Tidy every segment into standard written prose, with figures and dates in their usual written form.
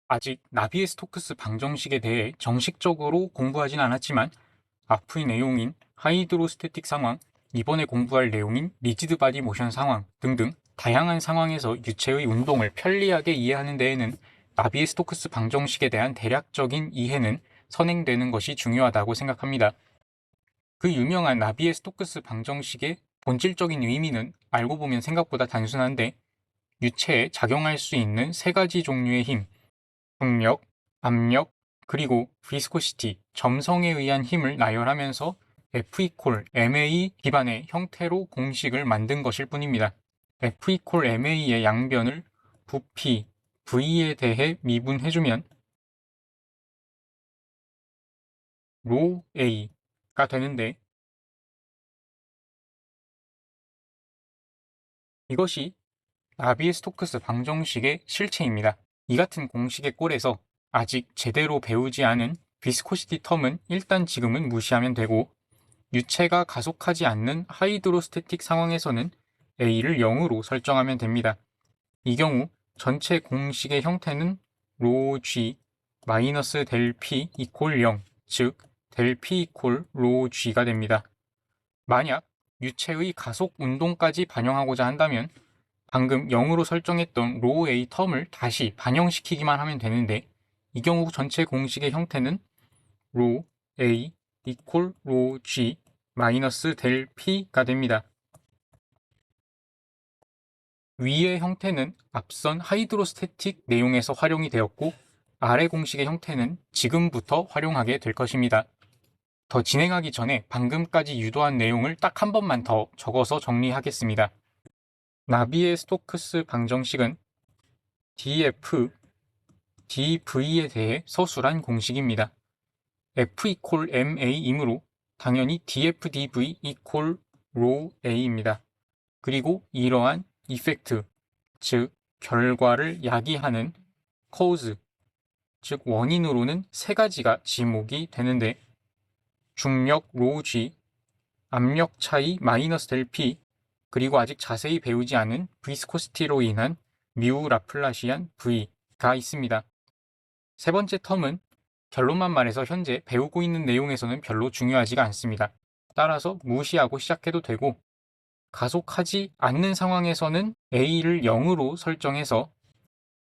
아직 나비에스토크스 방정식에 대해 정식적으로 공부하진 않았지만 앞의 내용인 하이드로스태틱 상황, 이번에 공부할 내용인 리지드 바디 모션 상황 등등 다양한 상황에서 유체의 운동을 편리하게 이해하는 데에는 나비에스토크스 방정식에 대한 대략적인 이해는 선행되는 것이 중요하다고 생각합니다. 그 유명한 나비에스토크스 방정식의 본질적인 의미는 알고 보면 생각보다 단순한데 유체에 작용할 수 있는 세 가지 종류의 힘, 중력, 압력, 그리고 비스코시티, 점성에 의한 힘을 나열하면서 F=ma 기반의 형태로 공식을 만든 것일 뿐입니다. F=ma의 양변을 부피, V에 대해 미분해주면 ρa가 되는데 이것이 나비에스토크스 방정식의 실체입니다. 이 같은 공식의 꼴에서 아직 제대로 배우지 않은 비스코시티 텀은 일단 지금은 무시하면 되고 유체가 가속하지 않는 하이드로스태틱 상황에서는 A를 0으로 설정하면 됩니다. 이 경우 전체 공식의 형태는 ρg 마이너스 델 P 이퀄 0, 즉 델 P 이퀄 ρg가 됩니다. 만약 유체의 가속 운동까지 반영하고자 한다면 방금 0으로 설정했던 로우A 텀을 다시 반영시키기만 하면 되는데 이 경우 전체 공식의 형태는 로우 A 이퀄 로우 G 마이너스 델 P가 됩니다. 위의 형태는 앞선 하이드로스태틱 내용에서 활용이 되었고 아래 공식의 형태는 지금부터 활용하게 될 것입니다. 더 진행하기 전에 방금까지 유도한 내용을 딱 한 번만 더 적어서 정리하겠습니다. 나비에스토크스 방정식은 df, dv에 대해 서술한 공식입니다. F=ma이므로 당연히 df, dv 이퀄 ρa입니다. 그리고 이러한 이펙트, 즉 결과를 야기하는 cause, 즉 원인으로는 세 가지가 지목이 되는데 중력 ρg, 압력 차이 마이너스 델 P, 그리고 아직 자세히 배우지 않은 비스코시티로 인한 뮤 라플라시안 V가 있습니다. 세 번째 텀은 결론만 말해서 현재 배우고 있는 내용에서는 별로 중요하지가 않습니다. 따라서 무시하고 시작해도 되고 가속하지 않는 상황에서는 A를 0으로 설정해서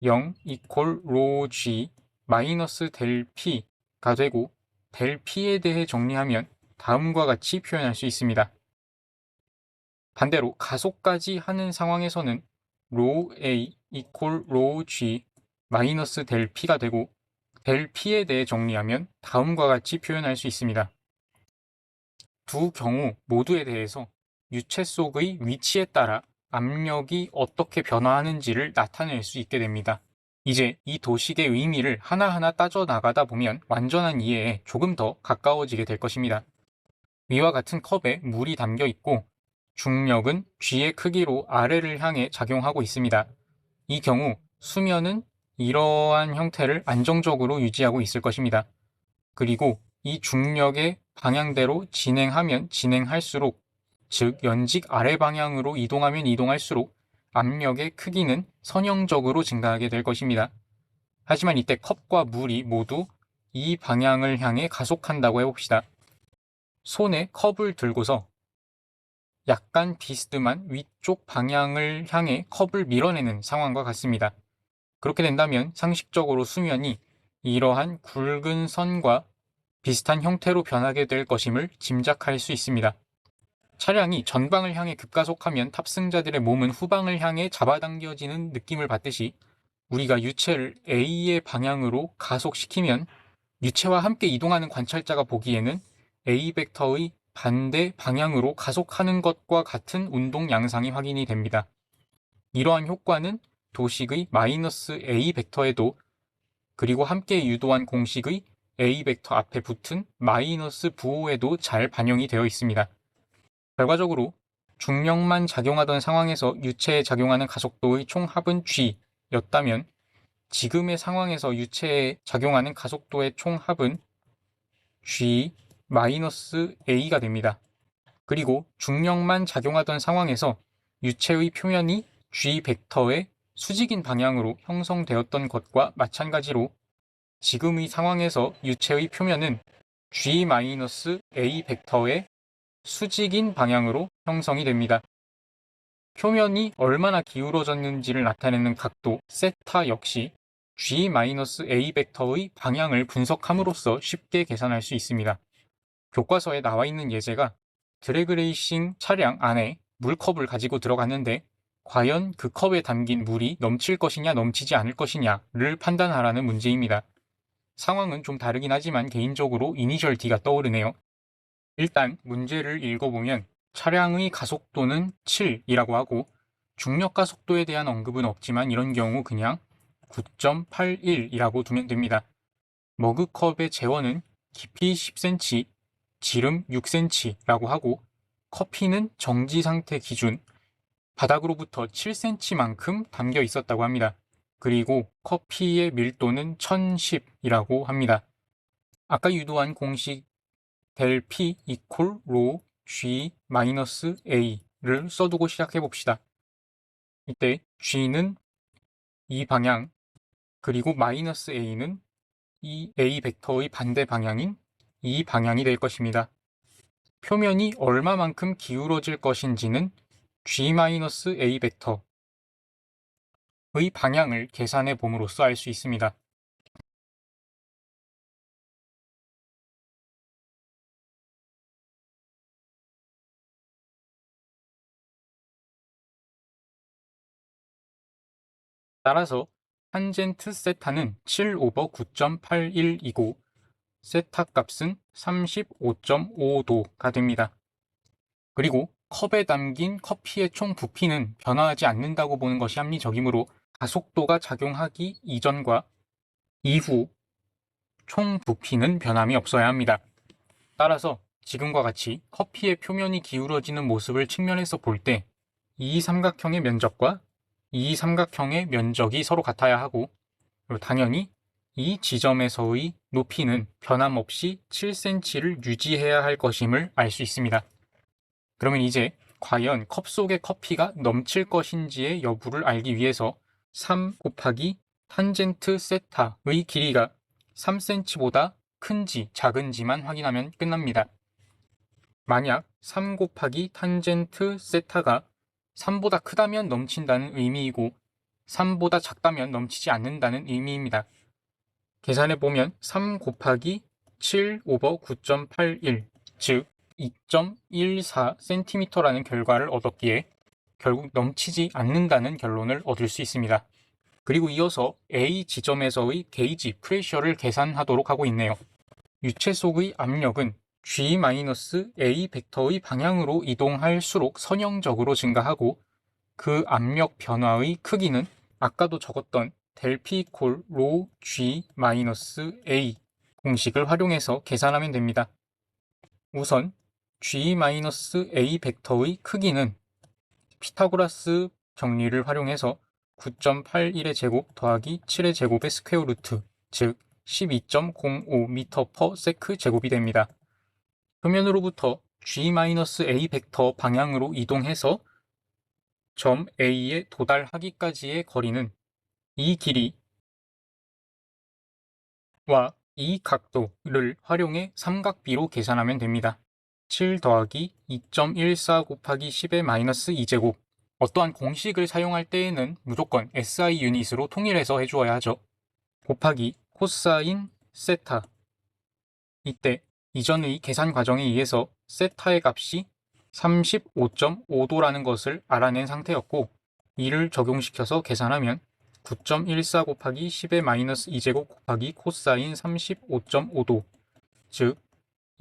0 이퀄 ρg 마이너스 델 P가 되고 델 P에 대해 정리하면 다음과 같이 표현할 수 있습니다. 반대로 가속까지 하는 상황에서는 ρa 이퀄 ρg 마이너스 델 P가 되고 델 P에 대해 정리하면 다음과 같이 표현할 수 있습니다. 두 경우 모두에 대해서 유체 속의 위치에 따라 압력이 어떻게 변화하는지를 나타낼 수 있게 됩니다. 이제 이 도식의 의미를 하나하나 따져 나가다 보면 완전한 이해에 조금 더 가까워지게 될 것입니다. 위와 같은 컵에 물이 담겨 있고 중력은 G의 크기로 아래를 향해 작용하고 있습니다. 이 경우 수면은 이러한 형태를 안정적으로 유지하고 있을 것입니다. 그리고 이 중력의 방향대로 진행하면 진행할수록, 즉 연직 아래 방향으로 이동하면 이동할수록 압력의 크기는 선형적으로 증가하게 될 것입니다. 하지만 이때 컵과 물이 모두 이 방향을 향해 가속한다고 해봅시다. 손에 컵을 들고서 약간 비스듬한 위쪽 방향을 향해 컵을 밀어내는 상황과 같습니다. 그렇게 된다면 상식적으로 수면이 이러한 굵은 선과 비슷한 형태로 변하게 될 것임을 짐작할 수 있습니다. 차량이 전방을 향해 급가속하면 탑승자들의 몸은 후방을 향해 잡아당겨지는 느낌을 받듯이 우리가 유체를 A의 방향으로 가속시키면 유체와 함께 이동하는 관찰자가 보기에는 A 벡터의 반대 방향으로 가속하는 것과 같은 운동 양상이 확인이 됩니다. 이러한 효과는 도식의 마이너스 A 벡터에도, 그리고 함께 유도한 공식의 A 벡터 앞에 붙은 마이너스 부호에도 잘 반영이 되어 있습니다. 결과적으로 중력만 작용하던 상황에서 유체에 작용하는 가속도의 총합은 G였다면 지금의 상황에서 유체에 작용하는 가속도의 총합은 G-A가 됩니다. 그리고 중력만 작용하던 상황에서 유체의 표면이 G 벡터의 수직인 방향으로 형성되었던 것과 마찬가지로 지금의 상황에서 유체의 표면은 G-A 벡터의 수직인 방향으로 형성이 됩니다. 표면이 얼마나 기울어졌는지를 나타내는 각도 세타 역시 G-A 벡터의 방향을 분석함으로써 쉽게 계산할 수 있습니다. 교과서에 나와 있는 예제가 드래그레이싱 차량 안에 물컵을 가지고 들어갔는데 과연 그 컵에 담긴 물이 넘칠 것이냐 넘치지 않을 것이냐를 판단하라는 문제입니다. 상황은 좀 다르긴 하지만 개인적으로 이니셜 D가 떠오르네요. 일단 문제를 읽어보면 차량의 가속도는 7이라고 하고 중력가 속도에 대한 언급은 없지만 이런 경우 그냥 9.81이라고 두면 됩니다. 머그컵의 재원은 깊이 10cm, 지름 6cm라고 하고 커피는 정지 상태 기준 바닥으로부터 7cm만큼 담겨 있었다고 합니다. 그리고 커피의 밀도는 1010이라고 합니다. 아까 유도한 공식 델 P 이퀄 로 G 마이너스 A를 써두고 시작해 봅시다. 이때 G는 이 방향, 그리고 마이너스 A는 이 A 벡터의 반대 방향인 이 방향이 될 것입니다. 표면이 얼마만큼 기울어질 것인지는 G-A 벡터의 방향을 계산해 봄으로써 알 수 있습니다. 따라서 탄젠트 세타는 7 오버 9.81이고 세타 값은 35.5도가 됩니다. 그리고 컵에 담긴 커피의 총 부피는 변화하지 않는다고 보는 것이 합리적이므로 가속도가 작용하기 이전과 이후 총 부피는 변함이 없어야 합니다. 따라서 지금과 같이 커피의 표면이 기울어지는 모습을 측면에서 볼 때 이 삼각형의 면적과 이 삼각형의 면적이 서로 같아야 하고 당연히 이 지점에서의 높이는 변함없이 7cm를 유지해야 할 것임을 알 수 있습니다. 그러면 이제 과연 컵 속의 커피가 넘칠 것인지의 여부를 알기 위해서 3 곱하기 탄젠트 세타의 길이가 3cm보다 큰지 작은지만 확인하면 끝납니다. 만약 3 곱하기 탄젠트 세타가 3보다 크다면 넘친다는 의미이고 3보다 작다면 넘치지 않는다는 의미입니다. 계산해보면 3 곱하기 7 오버 9.81, 즉 2.14cm라는 결과를 얻었기에 결국 넘치지 않는다는 결론을 얻을 수 있습니다. 그리고 이어서 A 지점에서의 게이지 프레셔를 계산하도록 하고 있네요. 유체 속의 압력은 G-A 벡터의 방향으로 이동할수록 선형적으로 증가하고 그 압력 변화의 크기는 아까도 적었던 델 P 이퀄 로 G-A 공식을 활용해서 계산하면 됩니다. 우선 G-A 벡터의 크기는 피타고라스 정리를 활용해서 9.81의 제곱 더하기 7의 제곱의 스퀘어 루트, 즉 12.05m/s 제곱이 됩니다. 표면으로부터 G-A 벡터 방향으로 이동해서 점 A에 도달하기까지의 거리는 이 길이와 이 각도를 활용해 삼각비로 계산하면 됩니다. 7 더하기 2.14 곱하기 10의 마이너스 2제곱. 어떠한 공식을 사용할 때에는 무조건 SI 유닛으로 통일해서 해주어야 하죠. 곱하기 코사인 세타. 이때 이전의 계산 과정에 의해서 세타의 값이 35.5도라는 것을 알아낸 상태였고 이를 적용시켜서 계산하면 9.14 곱하기 10의 마이너스 2제곱 곱하기 코사인 35.5도, 즉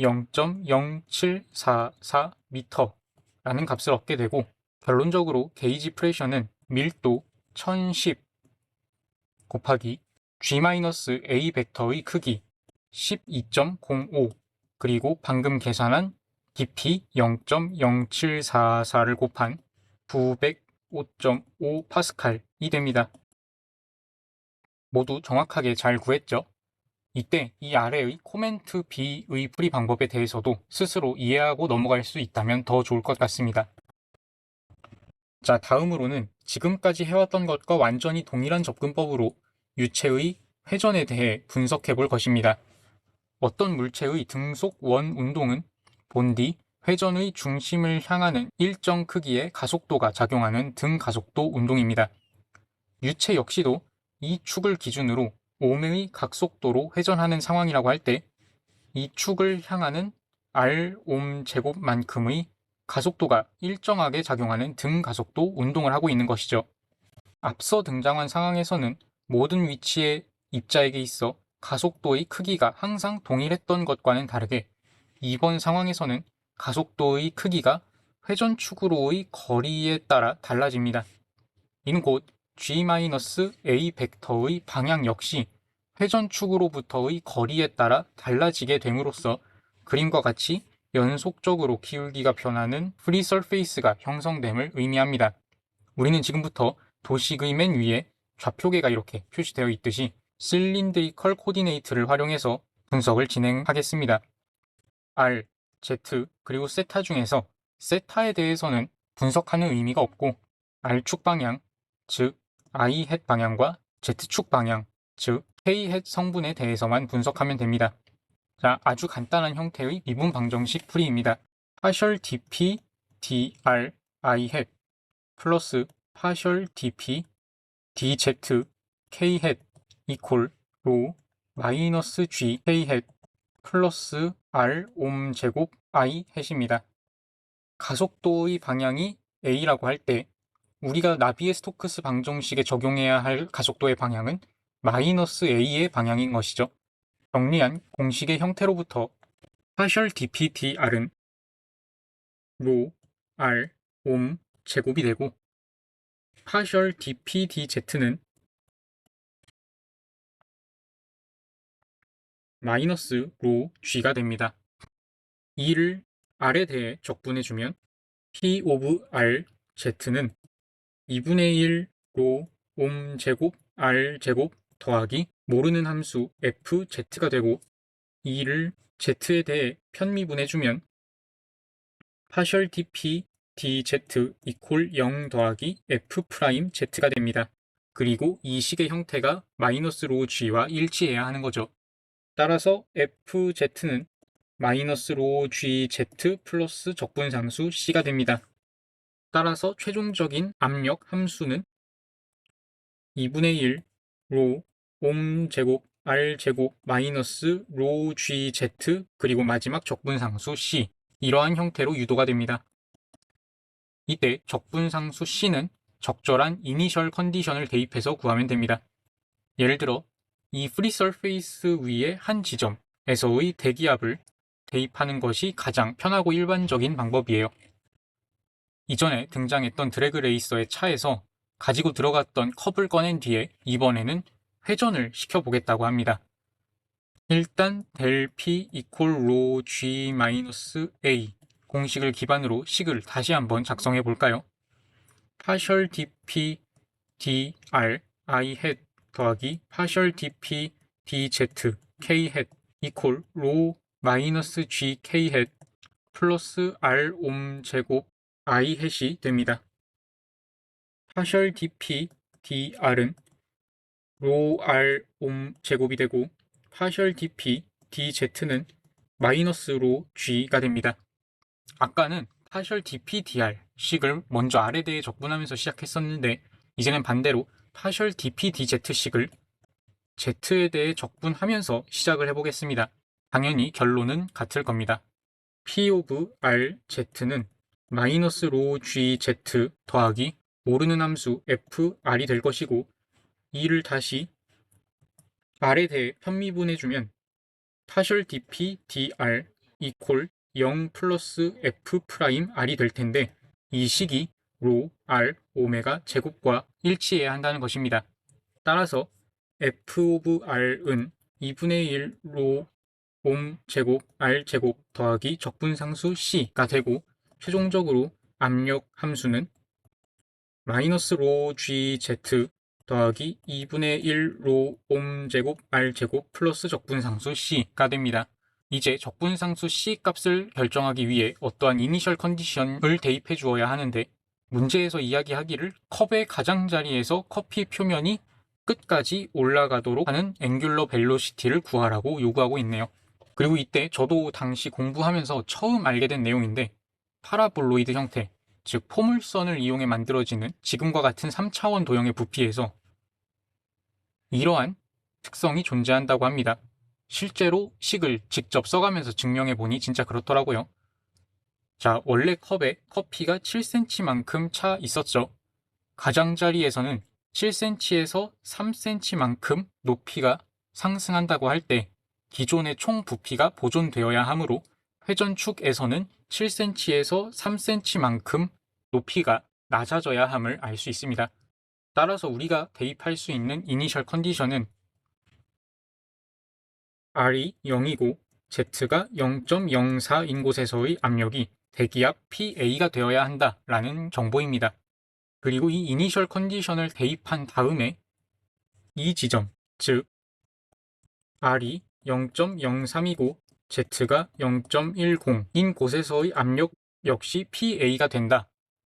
0.0744m라는 값을 얻게 되고 결론적으로 게이지 프레셔는 밀도 1010 곱하기 G-A 벡터의 크기 12.05 그리고 방금 계산한 깊이 0.0744를 곱한 905.5 파스칼이 됩니다. 모두 정확하게 잘 구했죠? 이때 이 아래의 코멘트 B의 풀이 방법에 대해서도 스스로 이해하고 넘어갈 수 있다면 더 좋을 것 같습니다. 자, 다음으로는 지금까지 해왔던 것과 완전히 동일한 접근법으로 유체의 회전에 대해 분석해 볼 것입니다. 어떤 물체의 등속 원 운동은 본디 회전의 중심을 향하는 일정 크기의 가속도가 작용하는 등가속도 운동입니다. 유체 역시도 이 축을 기준으로 옴의 각속도로 회전하는 상황이라고 할 때 이 축을 향하는 r옴 제곱만큼의 가속도가 일정하게 작용하는 등가속도 운동을 하고 있는 것이죠. 앞서 등장한 상황에서는 모든 위치의 입자에게 있어 가속도의 크기가 항상 동일했던 것과는 다르게 이번 상황에서는 가속도의 크기가 회전축으로의 거리에 따라 달라집니다. 이는 곧 g-a 벡터의 방향 역시 회전축으로부터의 거리에 따라 달라지게 됨으로써 그림과 같이 연속적으로 기울기가 변하는 프리 서페이스가 형성됨을 의미합니다. 우리는 지금부터 도식의 맨 위에 좌표계가 이렇게 표시되어 있듯이 실린드리컬 코디네이트를 활용해서 분석을 진행하겠습니다. R, Z, 그리고 세타 중에서 세타에 대해서는 분석하는 의미가 없고 R축 방향, 즉 I 햇 방향과 Z축 방향, 즉 K 햇 성분에 대해서만 분석하면 됩니다. 자, 아주 간단한 형태의 미분 방정식 풀이입니다. 파셜 dp dr I 햇 플러스 파셜 dp dz k 햇 이퀄 로 마이너스 g k 햇 플러스 r 옴 제곱 I 햇입니다. 가속도의 방향이 a라고 할 때 우리가 나비의-스토크스 방정식에 적용해야 할 가속도의 방향은 마이너스 a의 방향인 것이죠. 정리한 공식의 형태로부터 파셜 dp dr은 로 r 옴 제곱이 되고 파셜 dp dz는 마이너스 로 g가 됩니다. 이를 r에 대해 적분해주면 p 오브 r z는 2분의 1 로 옴 제곱 r 제곱 더하기 모르는 함수 fz가 되고 이를 z에 대해 편미분해주면 파셜 dp dz 이퀄 0 더하기 f 프라임 z가 됩니다. 그리고 이 식의 형태가 마이너스 로 g와 일치해야 하는 거죠. 따라서 fz는 마이너스 로 gz 플러스 적분상수 c가 됩니다. 따라서 최종적인 압력 함수는 2분의 1 로 옴 제곱 r 제곱 마이너스 로 gz 그리고 마지막 적분상수 c 이러한 형태로 유도가 됩니다. 이때 적분상수 c는 적절한 이니셜 컨디션을 대입해서 구하면 됩니다. 예를 들어 이 프리 서페이스 위의 한 지점에서의 대기압을 대입하는 것이 가장 편하고 일반적인 방법이에요. 이전에 등장했던 드래그 레이서의 차에서 가지고 들어갔던 컵을 꺼낸 뒤에 이번에는 회전을 시켜보겠다고 합니다. 일단 델 P 이퀄 로 G-A 공식을 기반으로 식을 다시 한번 작성해 볼까요? 파셜 dp dr I 햇 더하기 파셜 dp dz k 햇 이퀄 로 마이너스 g k 햇 플러스 r 옴 제곱 I 햇이 됩니다. 파셜 dp dr은 로 r 옴 제곱이 되고 파셜 dp dz는 마이너스 로 g가 됩니다. 아까는 파셜 dp dr 식을 먼저 r에 대해 적분하면서 시작했었는데 이제는 반대로 파셜 dp dz 식을 z에 대해 적분하면서 시작을 해보겠습니다. 당연히 결론은 같을 겁니다. p 오브 r z는 마이너스 로 gz 더하기 모르는 함수 fr이 될 것이고 이를 다시 r에 대해 편미분해주면 파셜 dp dr 이퀄 0 플러스 f 프라임 r이 될 텐데 이 식이 로 r 오메가 제곱과 일치해야 한다는 것입니다. 따라서 f 오브 r은 2분의 1 로 옴 제곱 r 제곱 더하기 적분상수 c가 되고 최종적으로 압력 함수는 마이너스 로 gz 더하기 2분의 1 로 옴 제곱 r 제곱 플러스 적분상수 c가 됩니다. 이제 적분상수 c 값을 결정하기 위해 어떠한 이니셜 컨디션을 대입해 주어야 하는데 문제에서 이야기하기를 컵의 가장자리에서 커피 표면이 끝까지 올라가도록 하는 앵귤러 벨로시티를 구하라고 요구하고 있네요. 그리고 이때 저도 당시 공부하면서 처음 알게 된 내용인데 파라볼로이드 형태, 즉 포물선을 이용해 만들어지는 지금과 같은 3차원 도형의 부피에서 이러한 특성이 존재한다고 합니다. 실제로 식을 직접 써가면서 증명해 보니 진짜 그렇더라고요. 자, 원래 컵에 커피가 7cm만큼 차 있었죠. 가장자리에서는 7cm에서 3cm만큼 높이가 상승한다고 할 때 기존의 총 부피가 보존되어야 하므로 회전축에서는 7cm에서 3cm만큼 높이가 낮아져야 함을 알 수 있습니다. 따라서 우리가 대입할 수 있는 이니셜 컨디션은 R이 0이고 Z가 0.04인 곳에서의 압력이 대기압 PA가 되어야 한다라는 정보입니다. 그리고 이 이니셜 컨디션을 대입한 다음에 이 지점, 즉 R이 0.03이고 Z가 0.10인 곳에서의 압력 역시 PA가 된다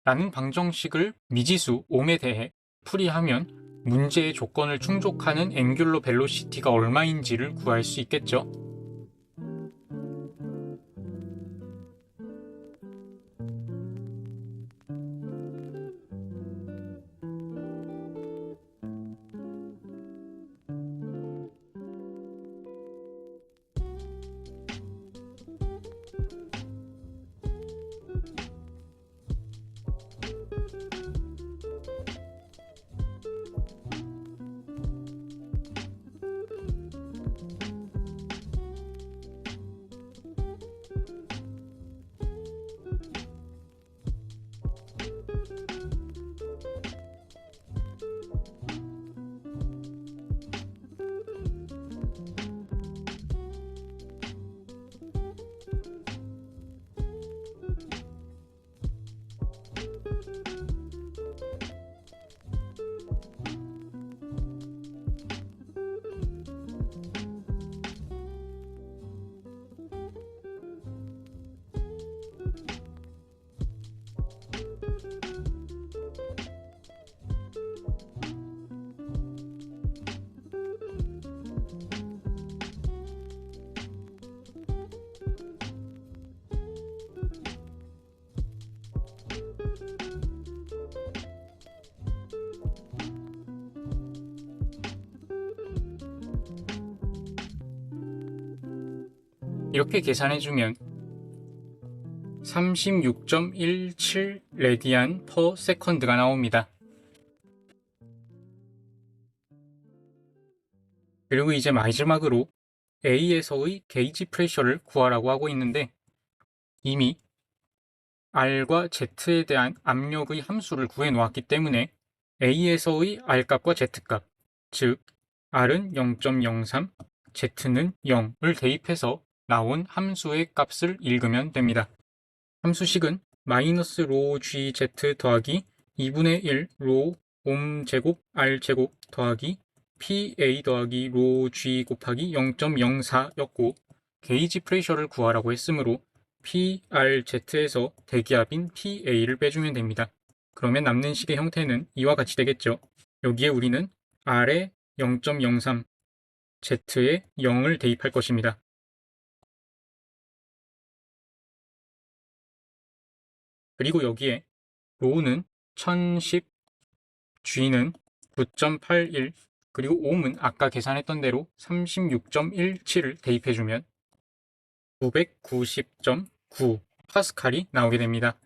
라는 방정식을 미지수 옴에 대해 풀이하면 문제의 조건을 충족하는 앵귤러 벨로시티가 얼마인지를 구할 수 있겠죠. 이렇게 계산해주면 36.17 레디안 퍼 세컨드가 나옵니다. 그리고 이제 마지막으로 A에서의 게이지 프레셔를 구하라고 하고 있는데 이미 R과 Z에 대한 압력의 함수를 구해 놓았기 때문에 A에서의 R값과 Z값, 즉 R은 0.03, Z는 0을 대입해서 나온 함수의 값을 읽으면 됩니다. 함수식은 마이너스 로 GZ 더하기 2분의 1 로 옴제곱 R제곱 더하기 PA 더하기 로 G 곱하기 0.04였고 게이지 프레셔를 구하라고 했으므로 PRZ에서 대기압인 PA를 빼주면 됩니다. 그러면 남는 식의 형태는 이와 같이 되겠죠. 여기에 우리는 R에 0.03, Z에 0을 대입할 것입니다. 그리고 여기에 로우는 1010, G는 9.81, 그리고 옴은 아까 계산했던 대로 36.17을 대입해주면 990.9 파스칼이 나오게 됩니다.